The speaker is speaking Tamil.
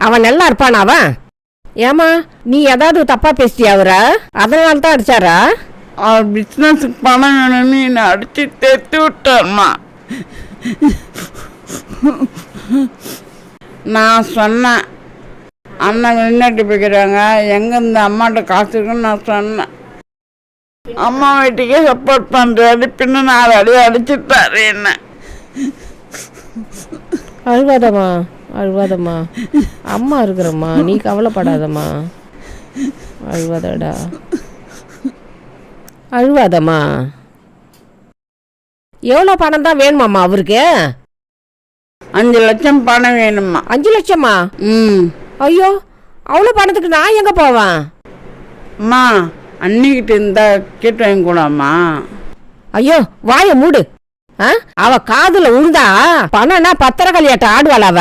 அவன் நல்லா இருப்பான் அவன். ஏமா நீ ஏதாவது தப்பா பேசிட்டியா அவரை? அதனால தான் அடிச்சாரா? அவர் பிஸ்னஸுக்கு பணம் வேணும்னு என்னை அடித்து தெத்து விட்டார்மா. நான் சொன்னேன், அண்ணன் வெளிநாட்டு போய்க்கிறாங்க, எங்கே இந்த அம்மாட்ட காசு இருக்குன்னு நான் சொன்னேன். அம்மா வீட்டுக்கே சப்போர்ட் பண்ணுறாரு, பின்ன 4 அடி அடிச்சுட்டாரு என்ன. அழுவாதம்மா அழுவாதம்மா, அம்மா இருக்கிறம்மா, நீ கவலைப்படாதம்மா. அழுவாதடா, அழுவாதம்மா. எவ்வளோ பணம் தான் வேணுமாம்மா அவருக்கு? 5 லட்சம் பணம் வேணுமா? 5 லட்சமா? ஐயோ, அவ்வளோ பணத்துக்கு நான் எங்கே போவேன்? அம்மா அன்னிக்கிட்ட இருந்தா கேட்டு வாங்கி கூடாம்மா. ஐயோ வாய மூடு. அவ காதுல உழுந்தா பணம்னா 10 கல்யாட்டம் ஆடுவாள் அவ.